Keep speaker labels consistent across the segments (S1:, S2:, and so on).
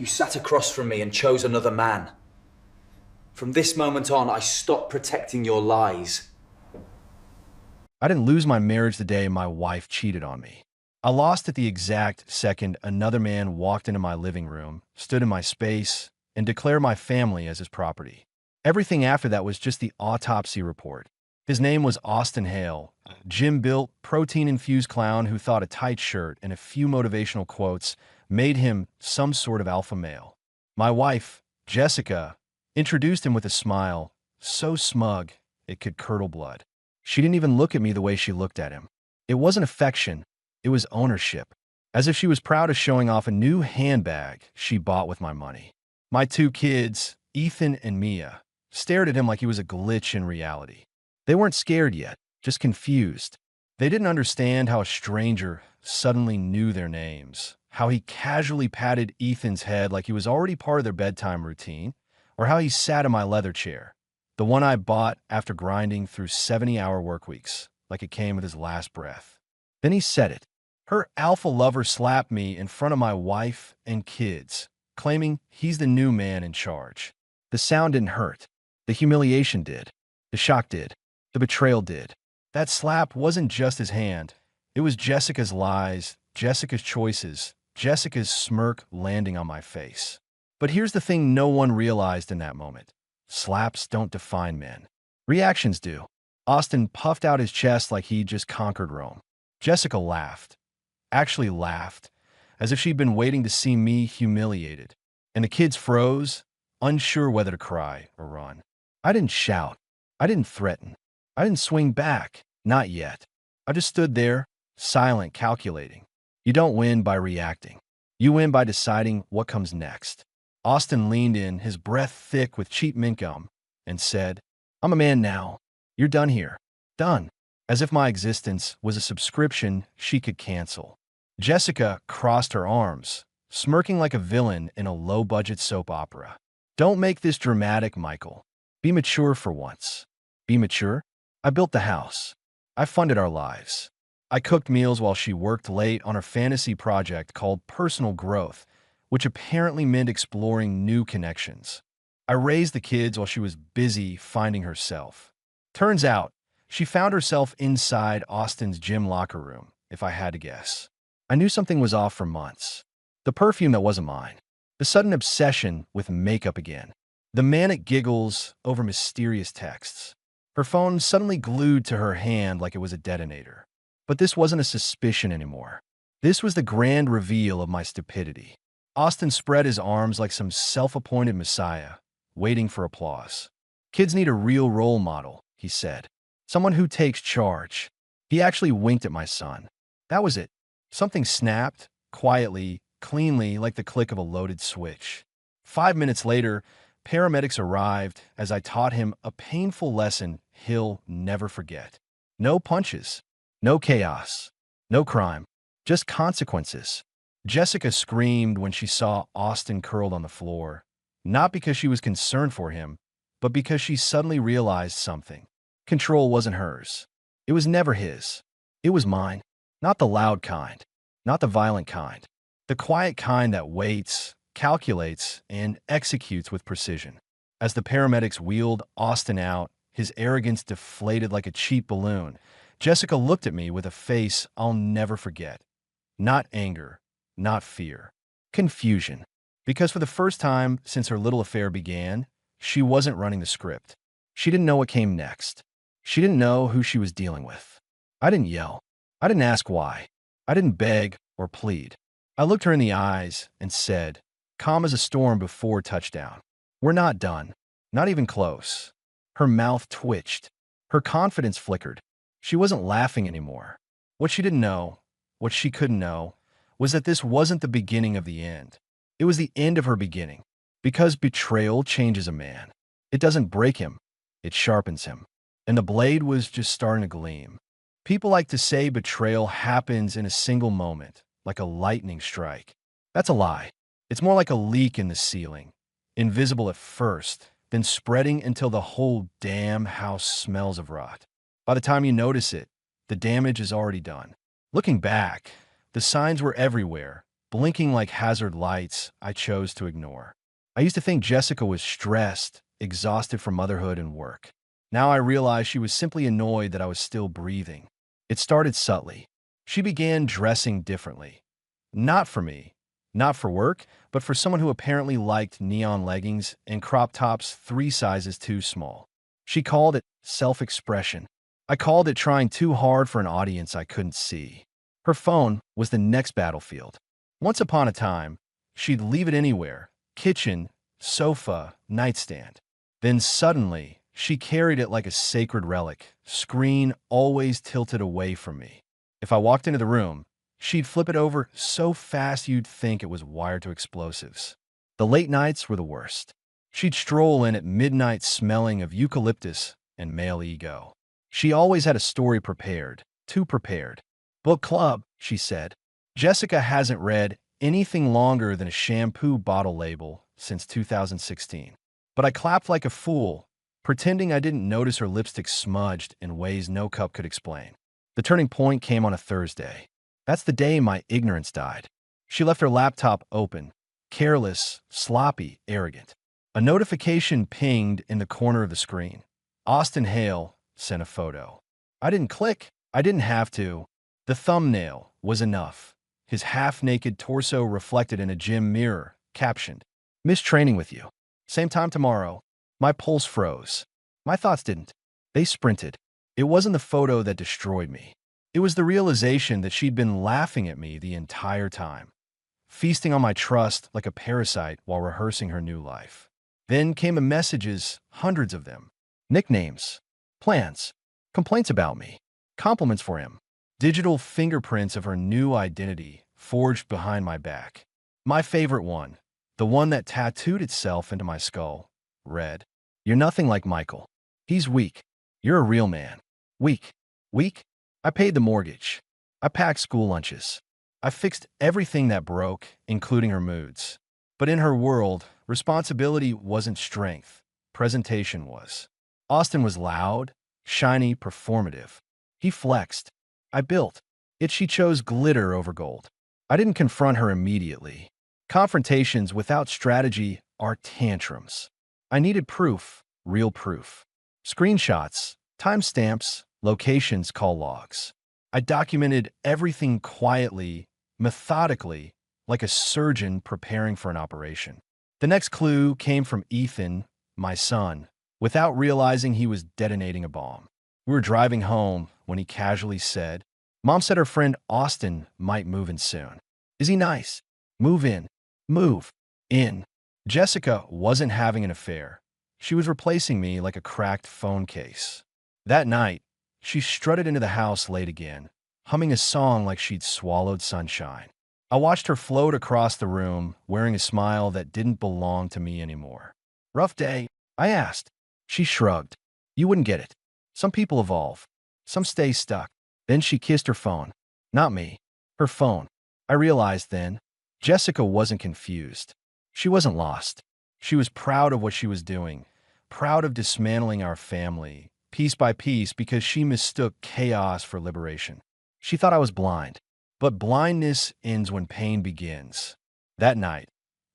S1: You sat across from me and chose another man. From this moment on, I stopped protecting your lies.
S2: I didn't lose my marriage the day my wife cheated on me. I lost it the exact second another man walked into my living room, stood in my space, and declared my family as his property. Everything after that was just the autopsy report. His name was Austin Hale, a gym-built, protein-infused clown who thought a tight shirt and a few motivational quotes made him some sort of alpha male. My wife, Jessica, introduced him with a smile, so smug it could curdle blood. She didn't even look at me the way she looked at him. It wasn't affection, it was ownership, as if she was proud of showing off a new handbag she bought with my money. My two kids, Ethan and Mia, stared at him like he was a glitch in reality. They weren't scared yet, just confused. They didn't understand how a stranger suddenly knew their names, how he casually patted Ethan's head like he was already part of their bedtime routine, or how he sat in my leather chair, the one I bought after grinding through 70-hour work weeks, like it came with his last breath. Then he said it. Her alpha lover slapped me in front of my wife and kids, claiming he's the new man in charge. The sound didn't hurt. The humiliation did. The shock did. The betrayal did. That slap wasn't just his hand. It was Jessica's lies, Jessica's choices, Jessica's smirk landing on my face. But here's the thing no one realized in that moment. Slaps don't define men. Reactions do. Austin puffed out his chest like he'd just conquered Rome. Jessica laughed. Actually laughed, as if she'd been waiting to see me humiliated. And the kids froze, unsure whether to cry or run. I didn't shout. I didn't threaten. I didn't swing back. Not yet. I just stood there, silent, calculating. You don't win by reacting. You win by deciding what comes next. Austin leaned in, his breath thick with cheap mint gum, and said, "I'm a man now. You're done here. Done." As if my existence was a subscription she could cancel. Jessica crossed her arms, smirking like a villain in a low-budget soap opera. "Don't make this dramatic, Michael. Be mature for once." Be mature? I built the house. I funded our lives. I cooked meals while she worked late on her fantasy project called Personal Growth, which apparently meant exploring new connections. I raised the kids while she was busy finding herself. Turns out, she found herself inside Austin's gym locker room, if I had to guess. I knew something was off for months. The perfume that wasn't mine. The sudden obsession with makeup again. The manic giggles over mysterious texts. Her phone suddenly glued to her hand like it was a detonator. But this wasn't a suspicion anymore. This was the grand reveal of my stupidity. Austin spread his arms like some self-appointed messiah, waiting for applause. "Kids need a real role model," he said. "Someone who takes charge." He actually winked at my son. That was it. Something snapped, quietly, cleanly, like the click of a loaded switch. 5 minutes later, paramedics arrived as I taught him a painful lesson he'll never forget. No punches, no chaos, no crime, just consequences. Jessica screamed when she saw Austin curled on the floor, not because she was concerned for him, but because she suddenly realized something. Control wasn't hers. It was never his. It was mine. Not the loud kind, not the violent kind. The quiet kind that waits, calculates, and executes with precision. As the paramedics wheeled Austin out, his arrogance deflated like a cheap balloon, Jessica looked at me with a face I'll never forget. Not anger, not fear. Confusion. Because for the first time since her little affair began, she wasn't running the script. She didn't know what came next. She didn't know who she was dealing with. I didn't yell. I didn't ask why. I didn't beg or plead. I looked her in the eyes and said, calm as a storm before touchdown, "We're not done. Not even close." Her mouth twitched. Her confidence flickered. She wasn't laughing anymore. What she didn't know, what she couldn't know, was that this wasn't the beginning of the end. It was the end of her beginning. Because betrayal changes a man. It doesn't break him. It sharpens him. And the blade was just starting to gleam. People like to say betrayal happens in a single moment, like a lightning strike. That's a lie. It's more like a leak in the ceiling, invisible at first, then spreading until the whole damn house smells of rot. By the time you notice it, the damage is already done. Looking back, the signs were everywhere, blinking like hazard lights I chose to ignore. I used to think Jessica was stressed, exhausted from motherhood and work. Now I realize she was simply annoyed that I was still breathing. It started subtly. She began dressing differently. Not for me, not for work, but for someone who apparently liked neon leggings and crop tops 3 sizes too small. She called it self-expression. I called it trying too hard for an audience I couldn't see. Her phone was the next battlefield. Once upon a time, she'd leave it anywhere: kitchen, sofa, nightstand. Then suddenly, she carried it like a sacred relic, screen always tilted away from me. If I walked into the room, she'd flip it over so fast you'd think it was wired to explosives. The late nights were the worst. She'd stroll in at midnight smelling of eucalyptus and male ego. She always had a story prepared, too prepared. Book club, she said. Jessica hasn't read anything longer than a shampoo bottle label since 2016. But I clapped like a fool, pretending I didn't notice her lipstick smudged in ways no cup could explain. The turning point came on a Thursday. That's the day my ignorance died. She left her laptop open, careless, sloppy, arrogant. A notification pinged in the corner of the screen. Austin Hale sent a photo. I didn't click. I didn't have to. The thumbnail was enough. His half-naked torso reflected in a gym mirror, captioned, "Missed training with you. Same time tomorrow." My pulse froze. My thoughts didn't. They sprinted. It wasn't the photo that destroyed me. It was the realization that she'd been laughing at me the entire time, feasting on my trust like a parasite while rehearsing her new life. Then came the messages, hundreds of them. Nicknames, plans, complaints about me, compliments for him, digital fingerprints of her new identity forged behind my back. My favorite one, the one that tattooed itself into my skull, read, "You're nothing like Michael. He's weak. You're a real man." Weak. Weak? I paid the mortgage. I packed school lunches. I fixed everything that broke, including her moods. But in her world, responsibility wasn't strength. Presentation was. Austin was loud, shiny, performative. He flexed. I built. Yet she chose glitter over gold. I didn't confront her immediately. Confrontations without strategy are tantrums. I needed proof, real proof. Screenshots, timestamps, locations, call logs. I documented everything quietly, methodically, like a surgeon preparing for an operation. The next clue came from Ethan, my son, without realizing he was detonating a bomb. We were driving home when he casually said, "Mom said her friend Austin might move in soon. Is he nice? Move in. Move in." Jessica wasn't having an affair. She was replacing me like a cracked phone case. That night, she strutted into the house late again, humming a song like she'd swallowed sunshine. I watched her float across the room, wearing a smile that didn't belong to me anymore. "Rough day?" I asked. She shrugged. "You wouldn't get it. Some people evolve. Some stay stuck." Then she kissed her phone. Not me. Her phone. I realized then, Jessica wasn't confused. She wasn't lost. She was proud of what she was doing, proud of dismantling our family, piece by piece, because she mistook chaos for liberation. She thought I was blind. But blindness ends when pain begins. That night,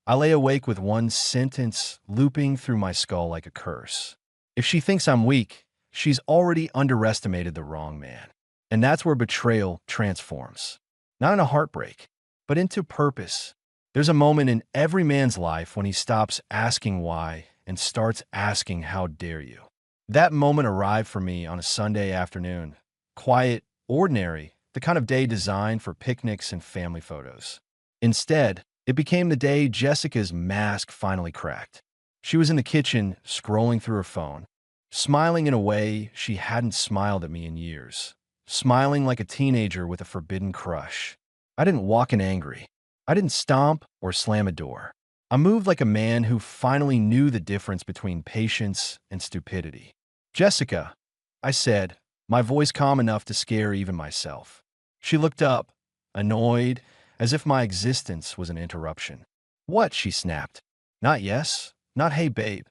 S2: I lay awake with one sentence looping through my skull like a curse. If she thinks I'm weak, she's already underestimated the wrong man. And that's where betrayal transforms. Not in a heartbreak, but into purpose. There's a moment in every man's life when he stops asking why and starts asking how dare you. That moment arrived for me on a Sunday afternoon. Quiet, ordinary, the kind of day designed for picnics and family photos. Instead, it became the day Jessica's mask finally cracked. She was in the kitchen, scrolling through her phone, smiling in a way she hadn't smiled at me in years, smiling like a teenager with a forbidden crush. I didn't walk in angry. I didn't stomp or slam a door. I moved like a man who finally knew the difference between patience and stupidity. "Jessica," I said, my voice calm enough to scare even myself. She looked up, annoyed, as if my existence was an interruption. "What?" she snapped. Not yes, not hey babe,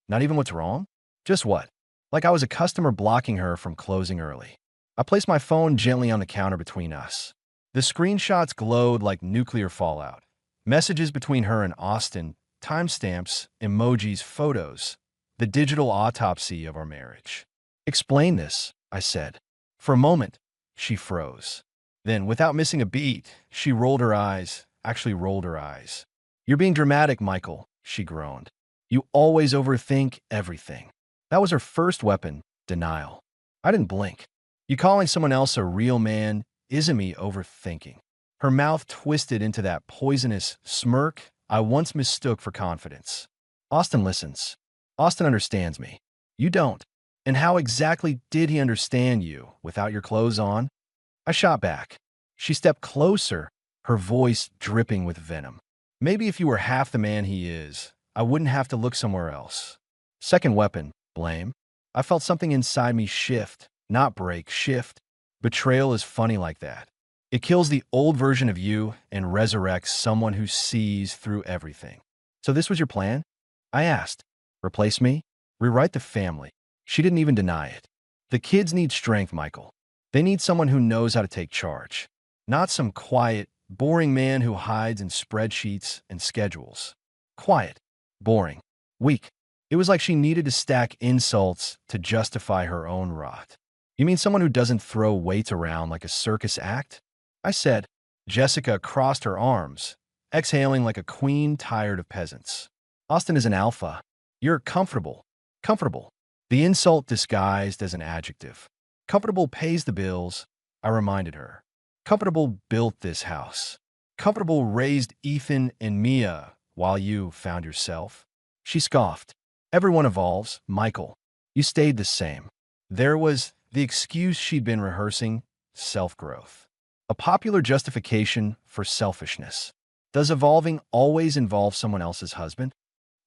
S2: not even what's wrong, just what? Like I was a customer blocking her from closing early. I placed my phone gently on the counter between us. The screenshots glowed like nuclear fallout. Messages between her and Austin, timestamps, emojis, photos, the digital autopsy of our marriage. Explain this, I said. For a moment, she froze. Then, without missing a beat, she rolled her eyes, actually rolled her eyes. You're being dramatic, Michael, she groaned. You always overthink everything. That was her first weapon, denial. I didn't blink. You calling someone else a real man isn't me overthinking. Her mouth twisted into that poisonous smirk I once mistook for confidence. Austin listens. Austin understands me. You don't. And how exactly did he understand you without your clothes on? I shot back. She stepped closer, her voice dripping with venom. Maybe if you were half the man he is, I wouldn't have to look somewhere else. Second weapon, blame. I felt something inside me shift, not break, shift. Betrayal is funny like that. It kills the old version of you and resurrects someone who sees through everything. So this was your plan? I asked. Replace me? Rewrite the family. She didn't even deny it. The kids need strength, Michael. They need someone who knows how to take charge. Not some quiet, boring man who hides in spreadsheets and schedules. Quiet, boring, weak. It was like she needed to stack insults to justify her own rot. You mean someone who doesn't throw weights around like a circus act? I said. Jessica crossed her arms, exhaling like a queen tired of peasants. Austin is an alpha. You're comfortable. Comfortable. The insult disguised as an adjective. Comfortable pays the bills, I reminded her. Comfortable built this house. Comfortable raised Ethan and Mia while you found yourself. She scoffed. Everyone evolves, Michael. You stayed the same. There was the excuse she'd been rehearsing, self-growth. A popular justification for selfishness. Does evolving always involve someone else's husband?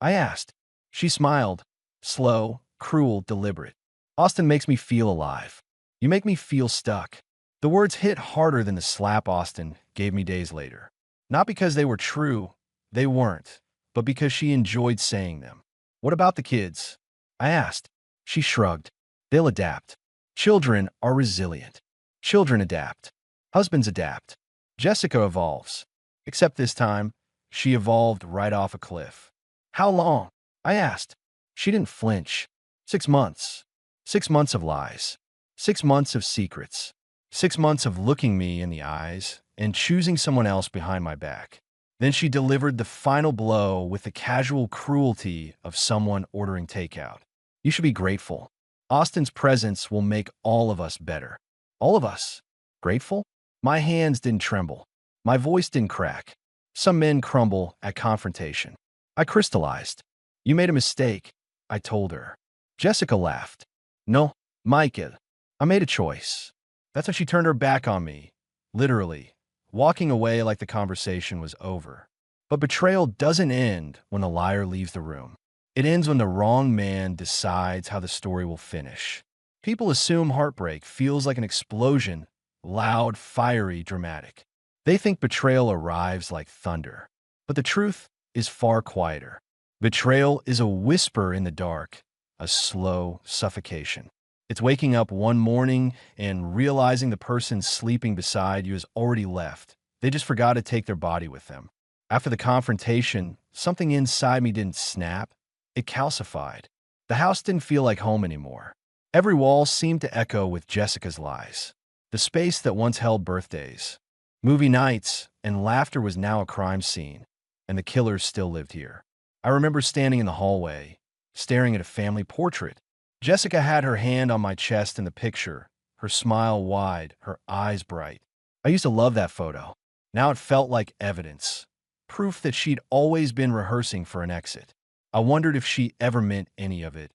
S2: I asked. She smiled. Slow, cruel, deliberate. Austin makes me feel alive. You make me feel stuck. The words hit harder than the slap Austin gave me days later. Not because they were true, they weren't, but because she enjoyed saying them. What about the kids? I asked. She shrugged. They'll adapt. Children are resilient. Children adapt. Husbands adapt. Jessica evolves. Except this time, she evolved right off a cliff. How long? I asked. She didn't flinch. 6 months. 6 months of lies. 6 months of secrets. 6 months of looking me in the eyes and choosing someone else behind my back. Then she delivered the final blow with the casual cruelty of someone ordering takeout. You should be grateful. Austin's presence will make all of us better. All of us. Grateful? My hands didn't tremble. My voice didn't crack. Some men crumble at confrontation. I crystallized. You made a mistake, I told her. Jessica laughed. No, Michael. I made a choice. That's when she turned her back on me, literally, walking away like the conversation was over. But betrayal doesn't end when the liar leaves the room. It ends when the wrong man decides how the story will finish. People assume heartbreak feels like an explosion, loud, fiery, dramatic. They think betrayal arrives like thunder. But the truth is far quieter. Betrayal is a whisper in the dark, a slow suffocation. It's waking up one morning and realizing the person sleeping beside you has already left. They just forgot to take their body with them. After the confrontation, something inside me didn't snap. It calcified. The house didn't feel like home anymore. Every wall seemed to echo with Jessica's lies. The space that once held birthdays, movie nights, and laughter was now a crime scene, and the killers still lived here. I remember standing in the hallway, staring at a family portrait. Jessica had her hand on my chest in the picture, her smile wide, her eyes bright. I used to love that photo. Now it felt like evidence, proof that she'd always been rehearsing for an exit. I wondered if she ever meant any of it,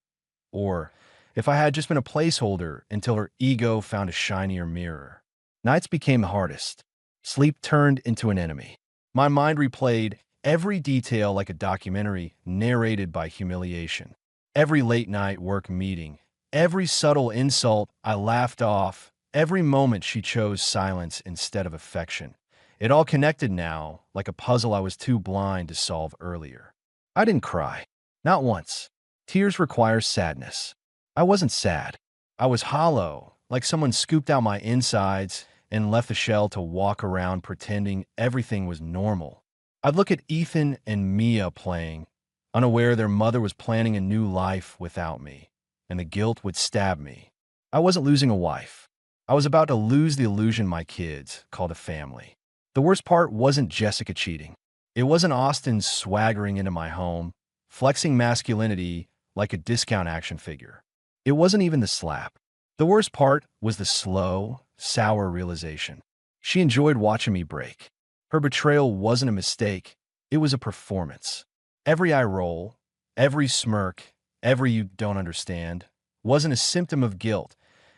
S2: or if I had just been a placeholder until her ego found a shinier mirror. Nights became the hardest. Sleep turned into an enemy. My mind replayed every detail like a documentary narrated by humiliation. Every late-night work meeting, every subtle insult I laughed off, every moment she chose silence instead of affection. It all connected now, like a puzzle I was too blind to solve earlier. I didn't cry. Not once. Tears require sadness. I wasn't sad. I was hollow, like someone scooped out my insides and left the shell to walk around pretending everything was normal. I'd look at Ethan and Mia playing, unaware their mother was planning a new life without me, and the guilt would stab me. I wasn't losing a wife. I was about to lose the illusion my kids called a family. The worst part wasn't Jessica cheating. It wasn't Austin swaggering into my home, flexing masculinity like a discount action figure. It wasn't even the slap. The worst part was the slow, sour realization. She enjoyed watching me break. Her betrayal wasn't a mistake. It was a performance. Every eye roll, every smirk, every "you don't understand" wasn't a symptom of guilt.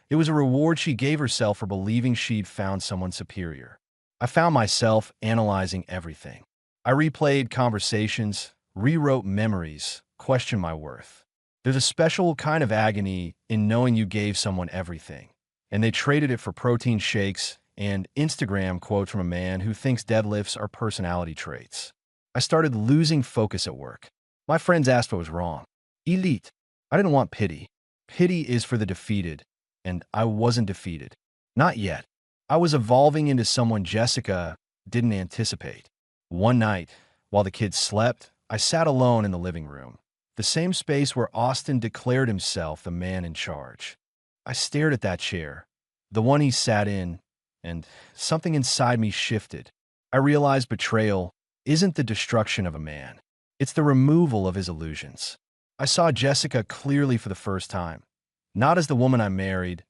S2: It was a reward she gave herself for believing she'd found someone superior. I found myself analyzing everything. I replayed conversations, rewrote memories, questioned my worth. There's a special kind of agony in knowing you gave someone everything, and they traded it for protein shakes and Instagram quotes from a man who thinks deadlifts are personality traits. I started losing focus at work. My friends asked what was wrong. Elite. I didn't want pity. Pity is for the defeated, and I wasn't defeated. Not yet. I was evolving into someone Jessica didn't anticipate. One night, while the kids slept, I sat alone in the living room, the same space where Austin declared himself the man in charge. I stared at that chair, the one he sat in, and something inside me shifted. I realized betrayal isn't the destruction of a man. It's the removal of his illusions. I saw Jessica clearly for the first time, not as the woman I married,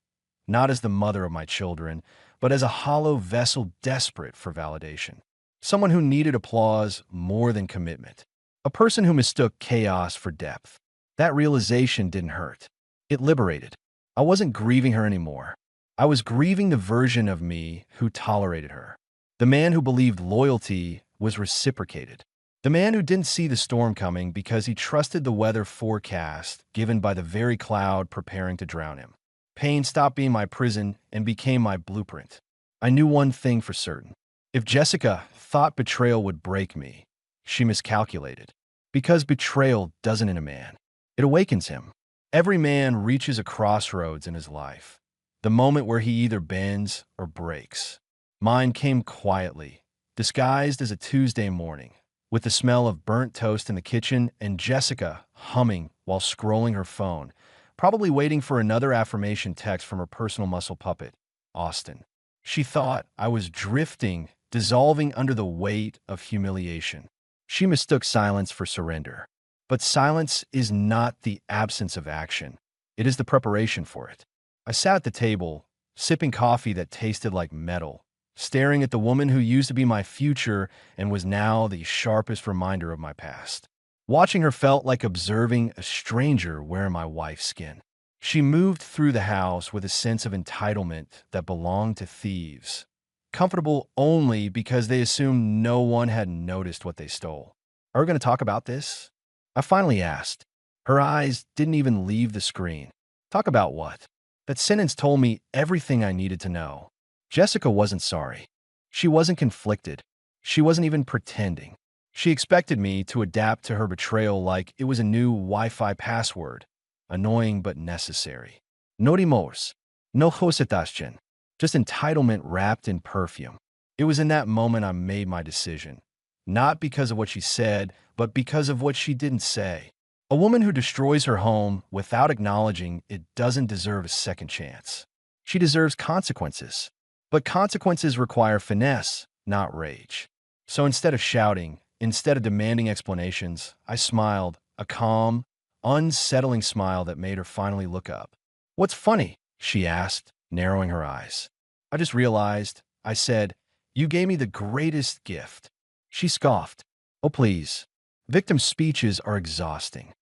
S2: not as the mother of my children, but as a hollow vessel desperate for validation. Someone who needed applause more than commitment. A person who mistook chaos for depth. That realization didn't hurt. It liberated. I wasn't grieving her anymore. I was grieving the version of me who tolerated her. The man who believed loyalty was reciprocated. The man who didn't see the storm coming because he trusted the weather forecast given by the very cloud preparing to drown him. Pain stopped being my prison and became my blueprint. I knew one thing for certain. If Jessica thought betrayal would break me, she miscalculated. Because betrayal doesn't end a man. It awakens him. Every man reaches a crossroads in his life, the moment where he either bends or breaks. Mine came quietly, disguised as a Tuesday morning, with the smell of burnt toast in the kitchen and Jessica humming while scrolling her phone, probably waiting for another affirmation text from her personal muscle puppet, Austin. She thought I was drifting, dissolving under the weight of humiliation. She mistook silence for surrender. But silence is not the absence of action. It is the preparation for it. I sat at the table, sipping coffee that tasted like metal, staring at the woman who used to be my future and was now the sharpest reminder of my past. Watching her felt like observing a stranger wearing my wife's skin. She moved through the house with a sense of entitlement that belonged to thieves, comfortable only because they assumed no one had noticed what they stole. Are we going to talk about this? I finally asked. Her eyes didn't even leave the screen. Talk about what? That sentence told me everything I needed to know. Jessica wasn't sorry. She wasn't conflicted. She wasn't even pretending. She expected me to adapt to her betrayal like it was a new Wi-Fi password, annoying but necessary. No remorse, no hesitation, just entitlement wrapped in perfume. It was in that moment I made my decision, not because of what she said, but because of what she didn't say. A woman who destroys her home without acknowledging it doesn't deserve a second chance. She deserves consequences. But consequences require finesse, not rage. So instead of shouting, instead of demanding explanations, I smiled, a calm, unsettling smile that made her finally look up. "What's funny?" she asked, narrowing her eyes. "I just realized," I said, "you gave me the greatest gift." She scoffed. "Oh, please. Victim speeches are exhausting."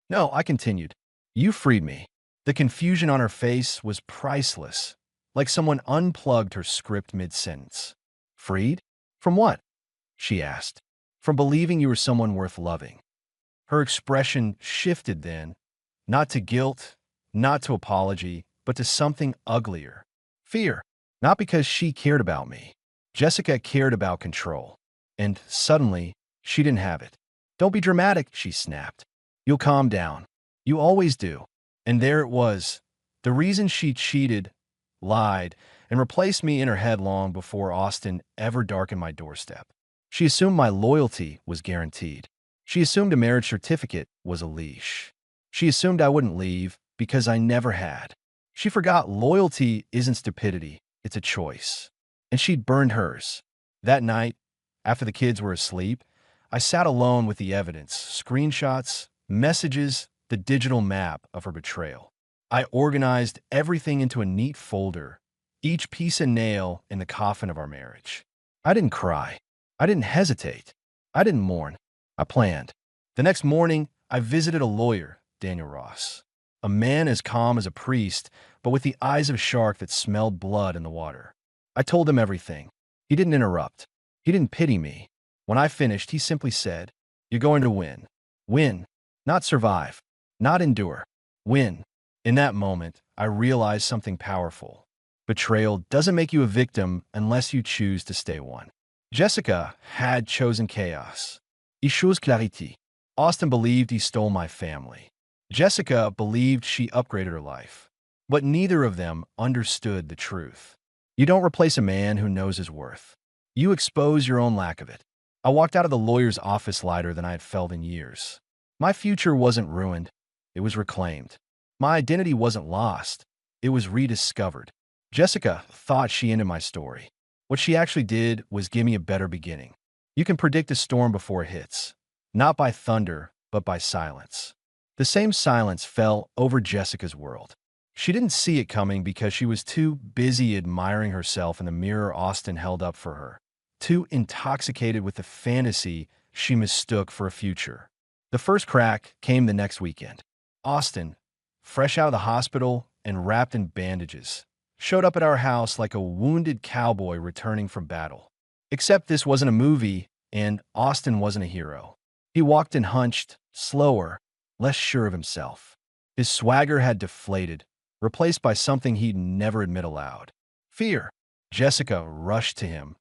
S2: "No," I continued. "You freed me." The confusion on her face was priceless, like someone unplugged her script mid-sentence. "Freed? From what?" she asked. "From believing you were someone worth loving." Her expression shifted then, not to guilt, not to apology, but to something uglier. Fear. Not because she cared about me. Jessica cared about control. And suddenly, she didn't have it. "Don't be dramatic," she snapped. "You'll calm down. You always do." And there it was. The reason she cheated, lied, and replaced me in her head long before Austin ever darkened my doorstep. She assumed my loyalty was guaranteed. She assumed a marriage certificate was a leash. She assumed I wouldn't leave because I never had. She forgot loyalty isn't stupidity, it's a choice. And she'd burned hers. That night, after the kids were asleep, I sat alone with the evidence, screenshots, messages, the digital map of her betrayal. I organized everything into a neat folder, each piece a nail in the coffin of our marriage. I didn't cry. I didn't hesitate. I didn't mourn. I planned. The next morning, I visited a lawyer, Daniel Ross, a man as calm as a priest, but with the eyes of a shark that smelled blood in the water. I told him everything. He didn't interrupt. He didn't pity me. When I finished, he simply said, "You're going to win. Win. Not survive. Not endure. Win." In that moment, I realized something powerful. Betrayal doesn't make you a victim unless you choose to stay one. Jessica had chosen chaos. Il chose clarité. Austin believed he stole my family. Jessica believed she upgraded her life. But neither of them understood the truth. You don't replace a man who knows his worth. You expose your own lack of it. I walked out of the lawyer's office lighter than I had felt in years. My future wasn't ruined. It was reclaimed. My identity wasn't lost. It was rediscovered. Jessica thought she ended my story. What she actually did was give me a better beginning. You can predict a storm before it hits, not by thunder, but by silence. The same silence fell over Jessica's world. She didn't see it coming because she was too busy admiring herself in the mirror Austin held up for her, too intoxicated with the fantasy she mistook for a future. The first crack came the next weekend. Austin, fresh out of the hospital and wrapped in bandages, showed up at our house like a wounded cowboy returning from battle. Except this wasn't a movie, and Austin wasn't a hero. He walked and hunched, slower, less sure of himself. His swagger had deflated, replaced by something he'd never admit aloud. Fear. Jessica rushed to him,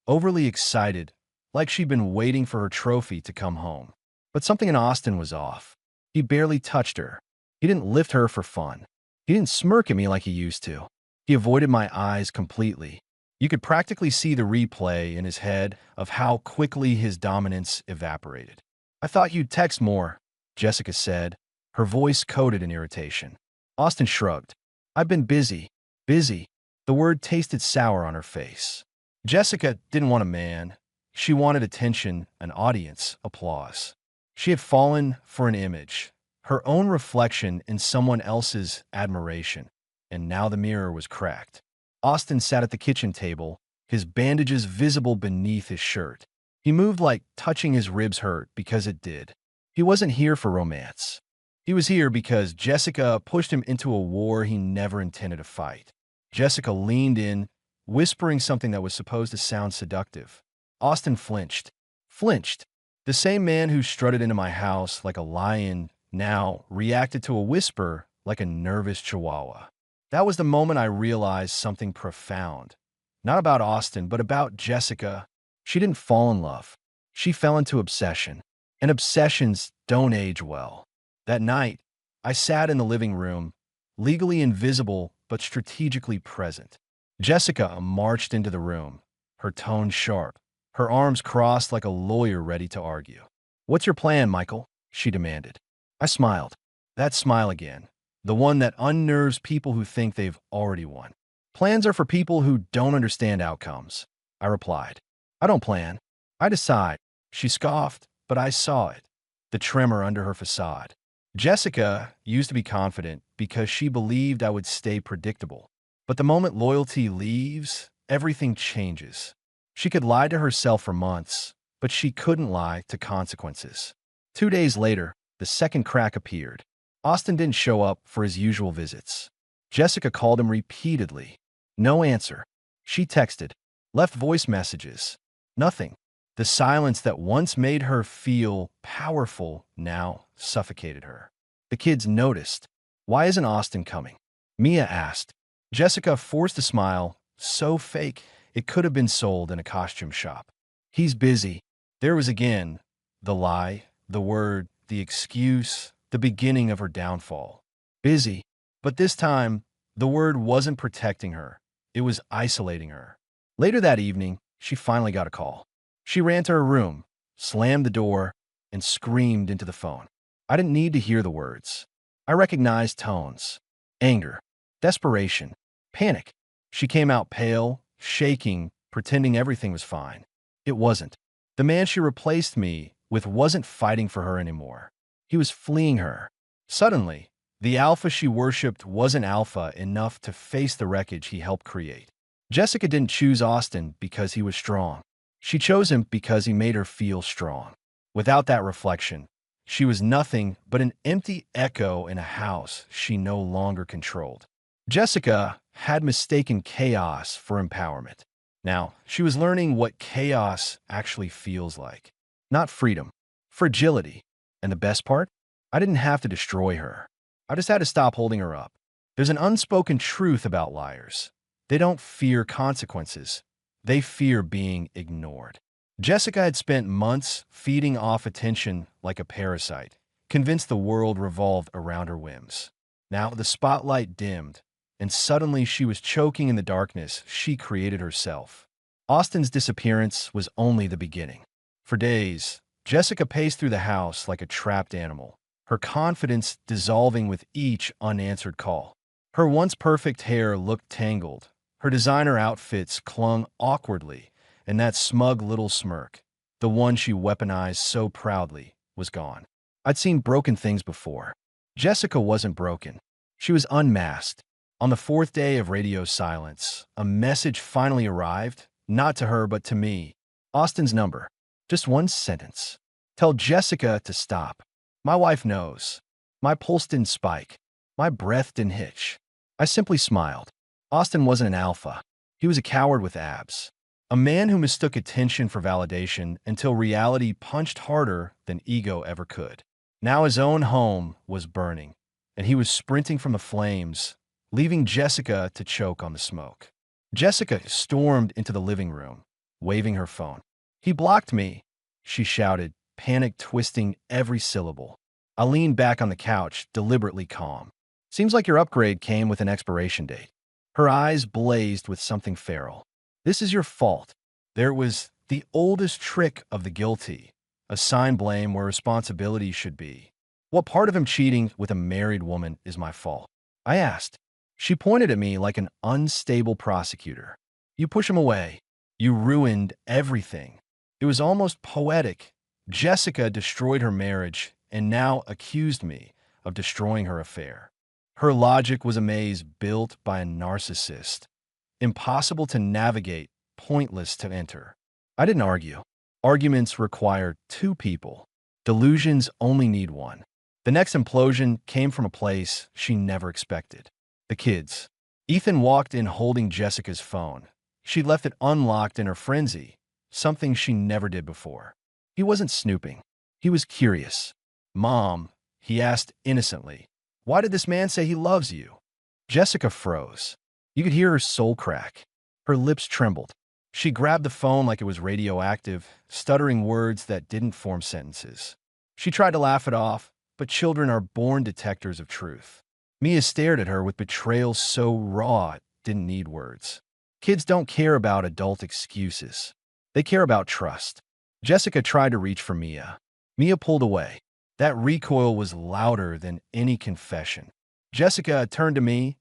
S2: overly excited, like she'd been waiting for her trophy to come home. But something in Austin was off. He barely touched her. He didn't lift her for fun. He didn't smirk at me like he used to. He avoided my eyes completely. You could practically see the replay in his head of how quickly his dominance evaporated. "I thought you'd text more," Jessica said, her voice coated in irritation. Austin shrugged. "I've been busy. Busy." The word tasted sour on her face. Jessica didn't want a man. She wanted attention, an audience, applause. She had fallen for an image, her own reflection in someone else's admiration, and now the mirror was cracked. Austin sat at the kitchen table, his bandages visible beneath his shirt. He moved like touching his ribs hurt because it did. He wasn't here for romance. He was here because Jessica pushed him into a war he never intended to fight. Jessica leaned in, whispering something that was supposed to sound seductive. Austin flinched. Flinched. The same man who strutted into my house like a lion now reacted to a whisper like a nervous chihuahua. That was the moment I realized something profound. Not about Austin, but about Jessica. She didn't fall in love. She fell into obsession. And obsessions don't age well. That night, I sat in the living room, legally invisible but strategically present. Jessica marched into the room, her tone sharp, her arms crossed like a lawyer ready to argue. "What's your plan, Michael?" she demanded. I smiled. That smile again. The one that unnerves people who think they've already won. "Plans are for people who don't understand outcomes," I replied. "I don't plan. I decide." She scoffed, but I saw it. The tremor under her facade. Jessica used to be confident because she believed I would stay predictable. But the moment loyalty leaves, everything changes. She could lie to herself for months, but she couldn't lie to consequences. 2 days later, the second crack appeared. Austin didn't show up for his usual visits. Jessica called him repeatedly. No answer. She texted, left voice messages. Nothing. The silence that once made her feel powerful now suffocated her. The kids noticed. "Why isn't Austin coming?" Mia asked. Jessica forced a smile, so fake it could have been sold in a costume shop. "He's busy." There was again the lie, the word, the excuse, the beginning of her downfall. Busy. But this time, the word wasn't protecting her. It was isolating her. Later that evening, she finally got a call. She ran to her room, slammed the door, and screamed into the phone. I didn't need to hear the words. I recognized tones: anger, desperation, panic. She came out pale, shaking, pretending everything was fine. It wasn't. The man she replaced me with wasn't fighting for her anymore. He was fleeing her. Suddenly, the alpha she worshipped wasn't alpha enough to face the wreckage he helped create. Jessica didn't choose Austin because he was strong. She chose him because he made her feel strong. Without that reflection, she was nothing but an empty echo in a house she no longer controlled. Jessica had mistaken chaos for empowerment. Now, she was learning what chaos actually feels like. Not freedom, fragility. And the best part? I didn't have to destroy her. I just had to stop holding her up. There's an unspoken truth about liars. They don't fear consequences. They fear being ignored. Jessica had spent months feeding off attention like a parasite, convinced the world revolved around her whims. Now the spotlight dimmed, and suddenly she was choking in the darkness she created herself. Austin's disappearance was only the beginning. For days, Jessica paced through the house like a trapped animal, her confidence dissolving with each unanswered call. Her once perfect hair looked tangled, her designer outfits clung awkwardly, and that smug little smirk, the one she weaponized so proudly, was gone. I'd seen broken things before. Jessica wasn't broken. She was unmasked. On the fourth day of radio silence, a message finally arrived, not to her but to me. Austin's number. Just one sentence. Tell Jessica to stop. My wife knows. My pulse didn't spike. My breath didn't hitch. I simply smiled. Austin wasn't an alpha. He was a coward with abs. A man who mistook attention for validation until reality punched harder than ego ever could. Now his own home was burning, and he was sprinting from the flames, leaving Jessica to choke on the smoke. Jessica stormed into the living room, waving her phone. "He blocked me," she shouted, panic twisting every syllable. I leaned back on the couch, deliberately calm. "Seems like your upgrade came with an expiration date." Her eyes blazed with something feral. "This is your fault." There was the oldest trick of the guilty: assign blame where responsibility should be. "What part of him cheating with a married woman is my fault?" I asked. She pointed at me like an unstable prosecutor. "You push him away. You ruined everything." It was almost poetic. Jessica destroyed her marriage and now accused me of destroying her affair. Her logic was a maze built by a narcissist. Impossible to navigate, pointless to enter. I didn't argue. Arguments require two people. Delusions only need one. The next implosion came from a place she never expected. The kids. Ethan walked in holding Jessica's phone. She left it unlocked in her frenzy, something she never did before. He wasn't snooping. He was curious. "Mom," he asked innocently, "why did this man say he loves you?" Jessica froze. You could hear her soul crack. Her lips trembled. She grabbed the phone like it was radioactive, stuttering words that didn't form sentences. She tried to laugh it off, but children are born detectors of truth. Mia stared at her with betrayal so raw it didn't need words. Kids don't care about adult excuses. They care about trust. Jessica tried to reach for Mia. Mia pulled away. That recoil was louder than any confession. Jessica turned to me,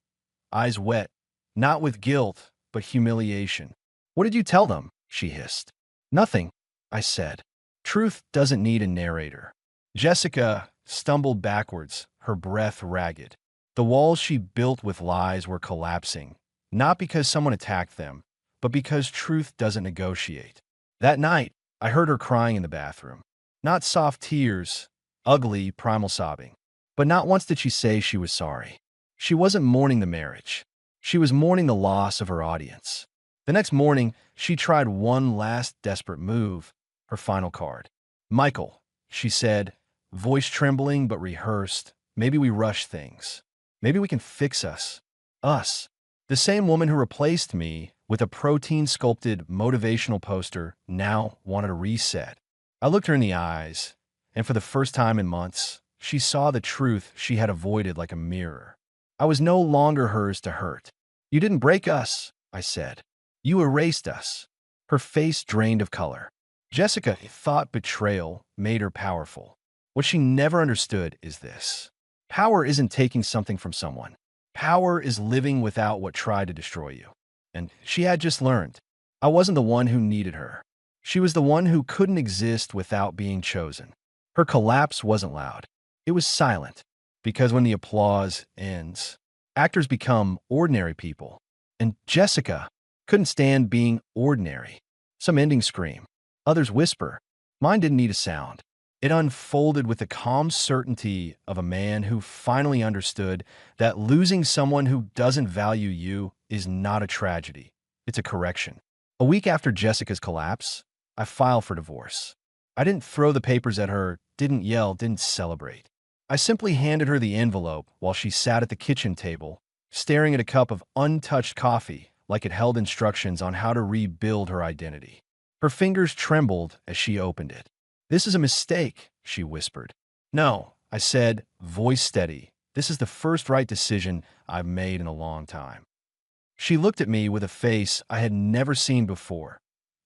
S2: eyes wet, not with guilt, but humiliation. "What did you tell them?" she hissed. "Nothing," I said. Truth doesn't need a narrator. Jessica stumbled backwards, her breath ragged. The walls she built with lies were collapsing, not because someone attacked them, but because truth doesn't negotiate. That night, I heard her crying in the bathroom. Not soft tears, ugly, primal sobbing. But not once did she say she was sorry. She wasn't mourning the marriage. She was mourning the loss of her audience. The next morning, she tried one last desperate move, her final card. "Michael," she said, voice trembling but rehearsed, "maybe we rush things. Maybe we can fix us. Us." The same woman who replaced me with a protein-sculpted motivational poster now wanted a reset. I looked her in the eyes, and for the first time in months, she saw the truth she had avoided like a mirror. I was no longer hers to hurt. "You didn't break us," I said. You erased us. Her face drained of color. Jessica thought betrayal made her powerful. What she never understood is this. Power isn't taking something from someone. Power is living without what tried to destroy you. And she had just learned. I wasn't the one who needed her. She was the one who couldn't exist without being chosen. Her collapse wasn't loud. It was silent. Because when the applause ends, actors become ordinary people. And Jessica couldn't stand being ordinary. Some endings scream. Others whisper. Mine didn't need a sound. It unfolded with the calm certainty of a man who finally understood that losing someone who doesn't value you is not a tragedy. It's a correction. A week after Jessica's collapse, I filed for divorce. I didn't throw the papers at her, didn't yell, didn't celebrate. I simply handed her the envelope while she sat at the kitchen table, staring at a cup of untouched coffee like it held instructions on how to rebuild her identity. Her fingers trembled as she opened it. "This is a mistake," she whispered. "No," I said, voice steady. "This is the first right decision I've made in a long time." She looked at me with a face I had never seen before.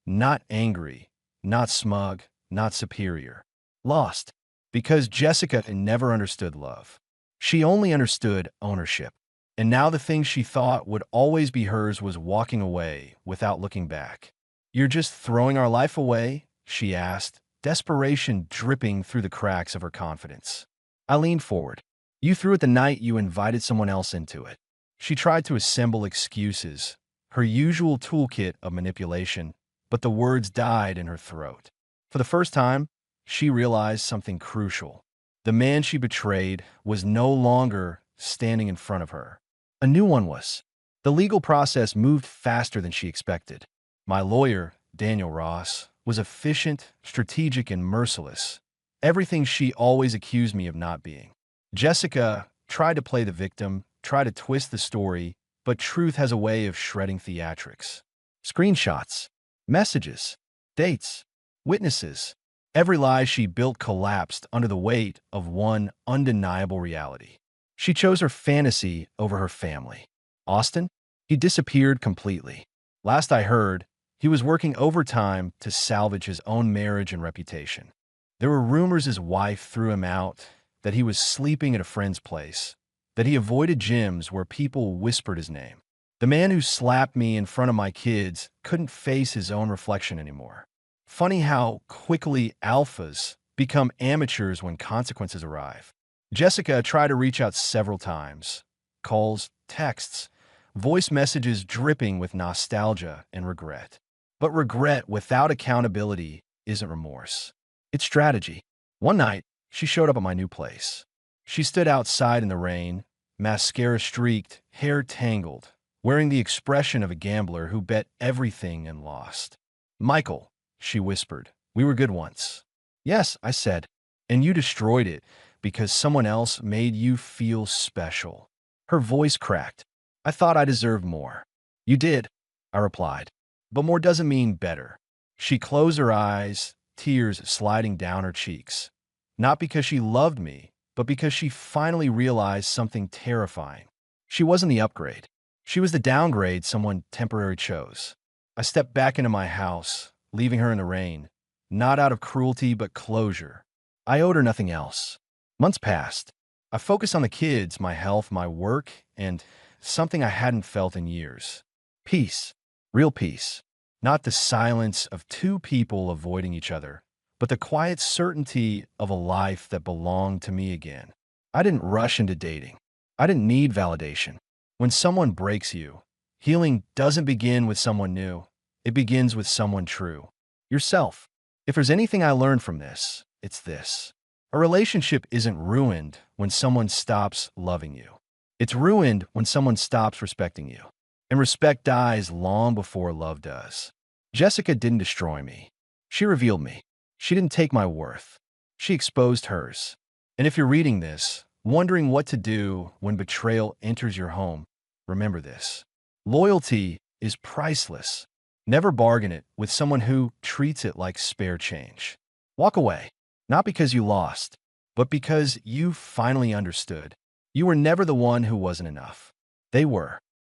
S2: Not angry, not smug, not superior. Lost. Because Jessica had never understood love. She only understood ownership. And now the thing she thought would always be hers was walking away without looking back. "You're just throwing our life away?" she asked, desperation dripping through the cracks of her confidence. I leaned forward. "You threw it the night you invited someone else into it." She tried to assemble excuses, her usual toolkit of manipulation, but the words died in her throat. For the first time, she realized something crucial. The man she betrayed was no longer standing in front of her. A new one was. The legal process moved faster than she expected. My lawyer, Daniel Ross, was efficient, strategic, and merciless. Everything she always accused me of not being. Jessica tried to play the victim, tried to twist the story, but truth has a way of shredding theatrics. Screenshots, messages, dates, witnesses. Every lie she built collapsed under the weight of one undeniable reality. She chose her fantasy over her family. Austin? He disappeared completely. Last I heard, he was working overtime to salvage his own marriage and reputation. There were rumors his wife threw him out, that he was sleeping at a friend's place, that he avoided gyms where people whispered his name. The man who slapped me in front of my kids couldn't face his own reflection anymore. Funny how quickly alphas become amateurs when consequences arrive. Jessica tried to reach out several times. Calls, texts, voice messages dripping with nostalgia and regret. But regret without accountability isn't remorse. It's strategy. One night, she showed up at my new place. She stood outside in the rain, mascara streaked, hair tangled, wearing the expression of a gambler who bet everything and lost. "Michael," she whispered, "we were good once." "Yes," I said, "and you destroyed it because someone else made you feel special." Her voice cracked. "I thought I deserved more." "You did," I replied, "but more doesn't mean better." She closed her eyes, tears sliding down her cheeks. Not because she loved me, but because she finally realized something terrifying. She wasn't the upgrade. She was the downgrade someone temporarily chose. I stepped back into my house, leaving her in the rain, not out of cruelty but closure. I owed her nothing else. Months passed. I focused on the kids, my health, my work, and something I hadn't felt in years. Peace. Real peace. Not the silence of two people avoiding each other, but the quiet certainty of a life that belonged to me again. I didn't rush into dating. I didn't need validation. When someone breaks you, healing doesn't begin with someone new. It begins with someone true. Yourself. If there's anything I learned from this, it's this. A relationship isn't ruined when someone stops loving you. It's ruined when someone stops respecting you. And respect dies long before love does. Jessica didn't destroy me. She revealed me. She didn't take my worth. She exposed hers. And if you're reading this, wondering what to do when betrayal enters your home, remember this. Loyalty is priceless. Never bargain it with someone who treats it like spare change. Walk away, not because you lost, but because you finally understood. You were never the one who wasn't enough. They were.